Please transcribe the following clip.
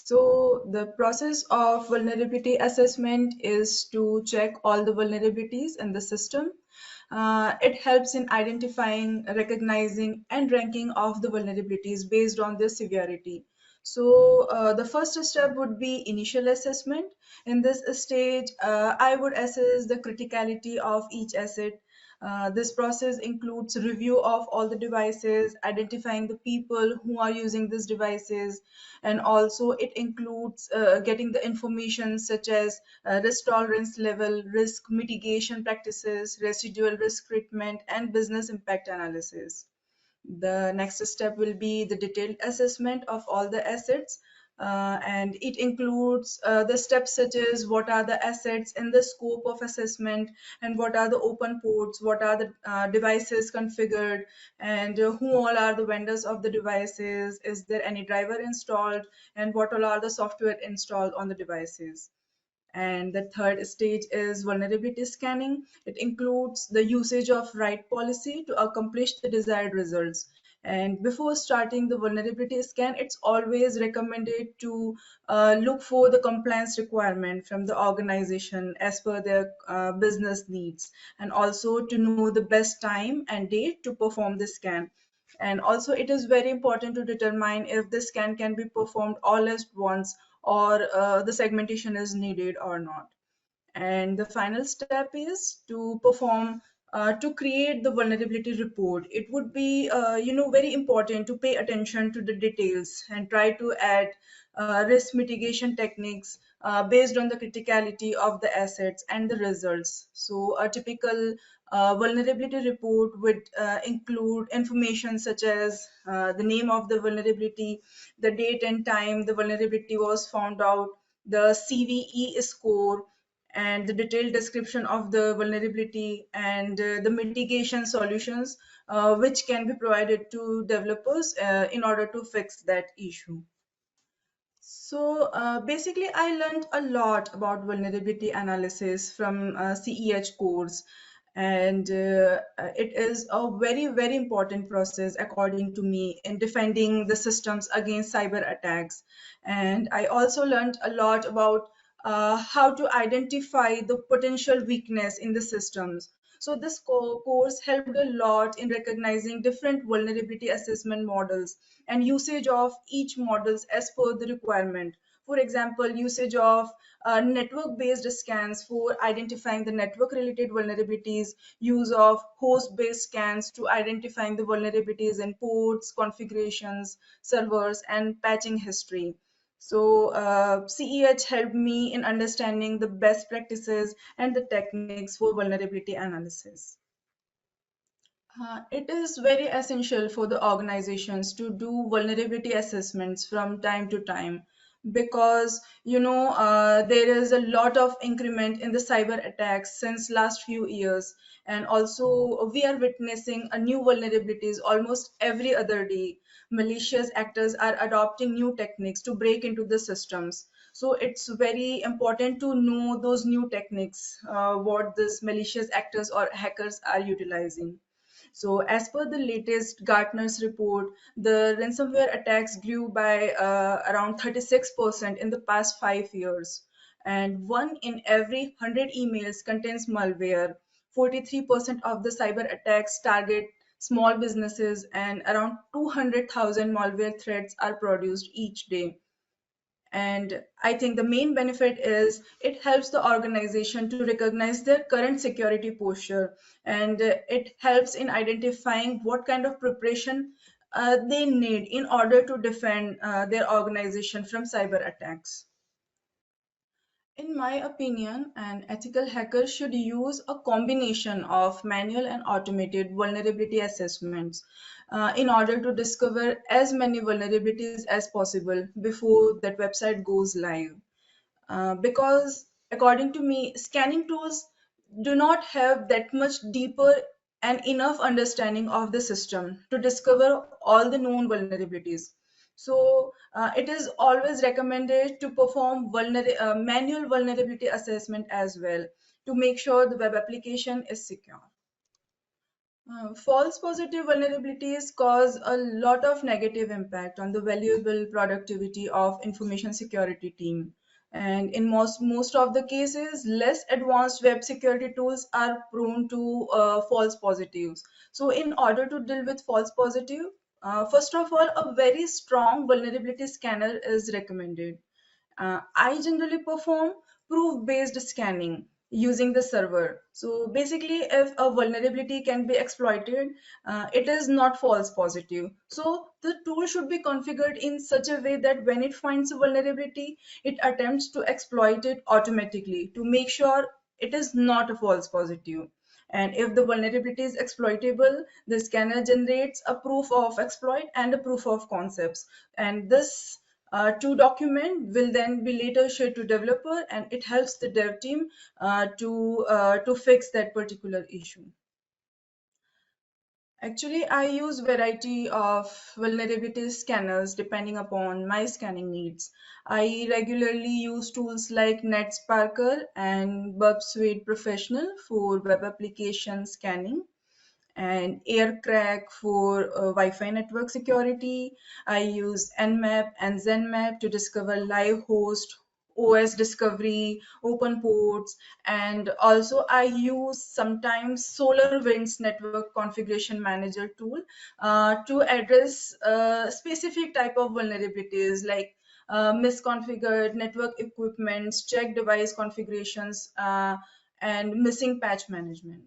So the process of vulnerability assessment is to check all the vulnerabilities in the system. It helps in identifying, recognizing, and ranking of the vulnerabilities based on their severity. So the first step would be initial assessment. In this stage, I would assess the criticality of each asset. This process includes review of all the devices, identifying the people who are using these devices, and also it includes getting the information such as risk tolerance level, risk mitigation practices, residual risk treatment, and business impact analysis. The next step will be the detailed assessment of all the assets, and it includes the steps such as what are the assets in the scope of assessment, and what are the open ports, what are the devices configured, and who all are the vendors of the devices, is there any driver installed, and what all are the software installed on the devices. And the third stage is vulnerability scanning. It includes the usage of right policy to accomplish the desired results. And before starting the vulnerability scan, it's always recommended to look for the compliance requirement from the organization as per their business needs, and also to know the best time and date to perform the scan. And also, it is very important to determine if the scan can be performed all at once, or the segmentation is needed or not. And the final step is to perform to create the vulnerability report. It would be very important to pay attention to the details and try to add risk mitigation techniques based on the criticality of the assets and the results. So a typical vulnerability report would include information such as the name of the vulnerability, the date and time the vulnerability was found out, the CVE score, and the detailed description of the vulnerability, and the mitigation solutions which can be provided to developers in order to fix that issue. So basically, I learned a lot about vulnerability analysis from CEH course, and it is a very, very important process, according to me, in defending the systems against cyber attacks. And I also learned a lot about how to identify the potential weakness in the systems. So this course helped a lot in recognizing different vulnerability assessment models and usage of each models as per the requirement. For example, usage of network-based scans for identifying the network-related vulnerabilities, use of host-based scans to identifying the vulnerabilities in ports, configurations, servers, and patching history. So CEH helped me in understanding the best practices and the techniques for vulnerability analysis. It is very essential for the organizations to do vulnerability assessments from time to time, because there is a lot of increment in the cyber attacks since last few years, and also we are witnessing a new vulnerabilities almost every other day. Malicious actors are adopting new techniques to break into the systems. So it's very important to know those new techniques, what these malicious actors or hackers are utilizing. So, as per the latest Gartner's report, the ransomware attacks grew by around 36% in the past 5 years. And one in every 100 emails contains malware. 43% of the cyber attacks target small businesses, and around 200,000 malware threats are produced each day. And I think the main benefit is it helps the organization to recognize their current security posture, and it helps in identifying what kind of preparation they need in order to defend their organization from cyber attacks. In my opinion, an ethical hacker should use a combination of manual and automated vulnerability assessments in order to discover as many vulnerabilities as possible before that website goes live. Because, according to me, scanning tools do not have that much deeper and enough understanding of the system to discover all the known vulnerabilities. So, it is always recommended to perform manual vulnerability assessment as well, to make sure the web application is secure. False positive vulnerabilities cause a lot of negative impact on the valuable productivity of information security team. And in most of the cases, less advanced web security tools are prone to false positives. So, in order to deal with false positive, first of all, a very strong vulnerability scanner is recommended. I generally perform proof-based scanning using the server. So basically, if a vulnerability can be exploited, it is not false positive. So the tool should be configured in such a way that when it finds a vulnerability, it attempts to exploit it automatically to make sure it is not a false positive. And if the vulnerability is exploitable, the scanner generates a proof of exploit and a proof of concepts. And this to document will then be later shared to developer, and it helps the dev team to fix that particular issue. Actually, I use variety of vulnerability scanners depending upon my scanning needs. I regularly use tools like NetSparker and Burp Suite Professional for web application scanning, and AirCrack for Wi-Fi network security. I use Nmap and ZenMap to discover live host, OS discovery, open ports, and also I use sometimes SolarWinds network configuration manager tool to address specific type of vulnerabilities like misconfigured network equipments, check device configurations, and missing patch management.